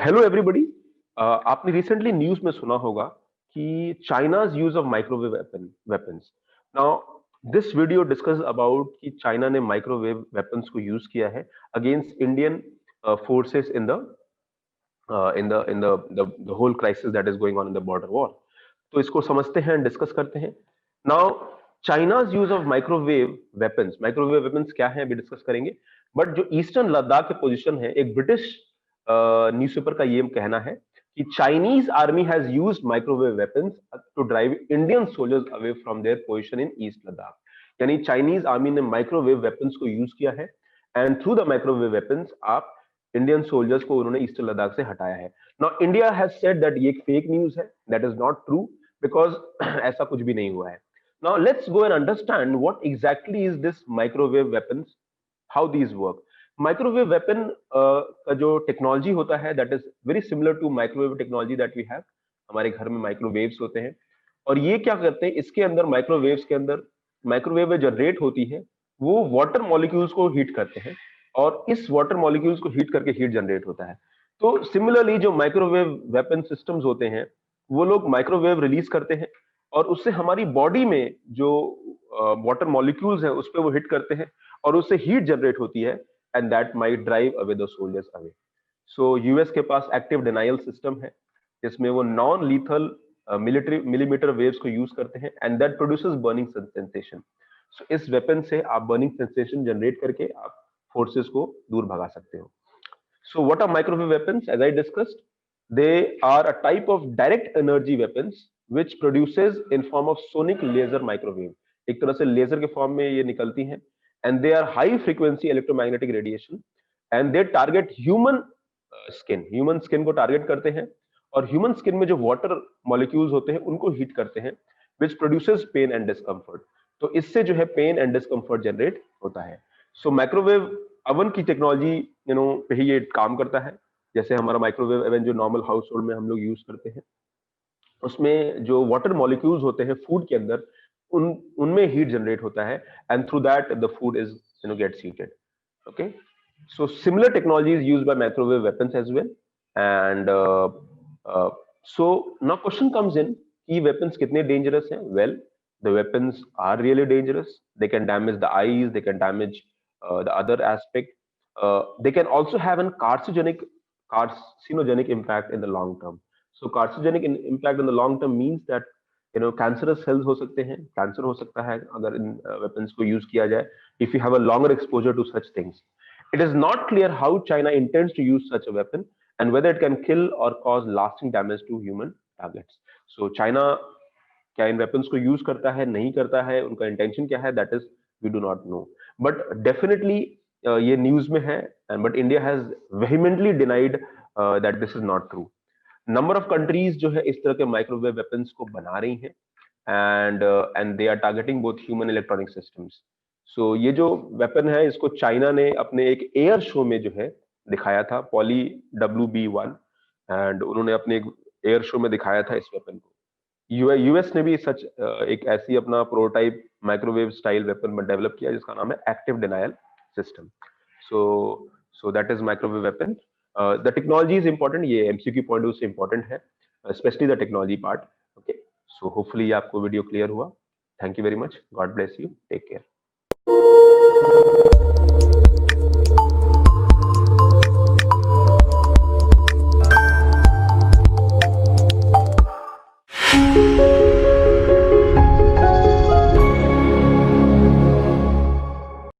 Hello everybody. आपने recently news में सुना होगा कि China's use of microwave weapons. Now this video discuss about कि चाइना ने माइक्रोवेव वेपन्स को यूज किया है against Indian forces in the whole crisis that is going on in the border war. तो इसको समझते हैं, डिस्कस करते हैं। Now China's use of microwave weapons क्या है अभी डिस्कस करेंगे। बट जो ईस्टर्न लद्दाख के पोजीशन है, एक ब्रिटिश न्यूज़पेपर का ये कहना है कि Chinese army has used microwave weapons to drive Indian soldiers away from their position in east Ladakh. यानी चाइनीज आर्मी ने माइक्रोवेव वेपन्स को यूज किया है and through the microwave weapons आप इंडियन सोल्जर्स को उन्होंने ईस्टर्न लद्दाख से हटाया है। Now India has said that ये फेक न्यूज है, that is not true, because ऐसा कुछ भी नहीं हुआ है। Now let's go and understand what exactly is this microwave weapons, how these work. Microwave weapon का जो टेक्नोलॉजी होता है that is very similar to microwave technology that we have. हमारे घर में माइक्रोवेव्स होते हैं और ये क्या करते हैं, इसके अंदर माइक्रोवेव्स के अंदर माइक्रोवेव जनरेट होती है, वो वाटर मॉलिक्यूल्स को हीट करते हैं और इस वाटर मॉलिक्यूल्स को हीट करके हीट जनरेट होता है। तो सिमिलरली जो माइक्रोवेव वेपन सिस्टम्स होते हैं वो लोग माइक्रोवेव रिलीज करते हैं और उससे हमारी बॉडी में जो वाटर मॉलिक्यूल्स है उस पर वो हिट करते हैं और उससे हीट जनरेट होती है and that might drive away the soldiers away. So US के पास एक्टिव डिनाइल सिस्टम है जिसमें वो non lethal military millimeter waves को यूज करते हैं and that produces burning sensation. So इस वेपन से आप बर्निंग सेंसेशन जनरेट करके आप फोर्सेस को दूर भगा सकते हो। So what are microwave weapons? As I discussed, they are a type of direct energy weapons which produces in form of sonic laser microwave. एक तरह से लेजर के फॉर्म में ये निकलती हैं and they are high frequency electromagnetic radiation and they target human skin को target करते हैं और ह्यूमन स्किन में जो वाटर मॉलिक्यूल्स होते हैं उनको हीट करते हैं which produces pain and discomfort। तो इससे जो है पेन एंड डिस्कम्फर्ट जनरेट होता है। सो माइक्रोवेव अवन की टेक्नोलॉजी पे ही ये काम करता है। जैसे हमारा माइक्रोवेव अवन जो नॉर्मल हाउस होल्ड में हम लोग यूज करते हैं उसमें जो वाटर मॉलिक्यूल्स होते हैं फूड के अंदर उनमें हीट जनरेट होता है and through that the food is gets heated. Okay, so similar technology is used by microwave weapons as well and so now question comes in कि वेपन्स कितने dangerous हैं। Well, the weapons are really dangerous. They can damage the eyes, they can damage the other aspect, they can also have an carcinogenic impact in the long term. So carcinogenic impact in the long term means that cancerous cells हो सकते हैं, cancer हो सकता है अगर इन weapons को use किया जाए if you have a longer exposure to such things. It is not clear how China intends to use such a weapon and whether it can kill or cause lasting damage to human targets. So China क्या इन weapons को use करता है, नहीं करता है, उनका intention क्या है, that is we do not know. But definitely ये न्यूज में है but India has vehemently denied that this is not true. Number of countries जो है इस तरह के माइक्रोवेव वेपन्स को बना रही हैं and they are targeting both human electronic systems. So ये जो वेपन है इसको चाइना ने अपने एक एयर शो में जो है दिखाया था, पॉली WB1, एंड उन्होंने अपने एक एयर शो में दिखाया था इस वेपन को। यूएस ने भी सच एक ऐसी अपना prototype microwave style weapon develop किया जिसका नाम है active denial system. So that is microwave weapon. The technology is important, ये एमसीक्यू पॉइंट ऑफ व्यू से इंपॉर्टेंट है, specially the technology part. Okay, so hopefully आपको वीडियो क्लियर हुआ। Thank you very much, God bless you, take care.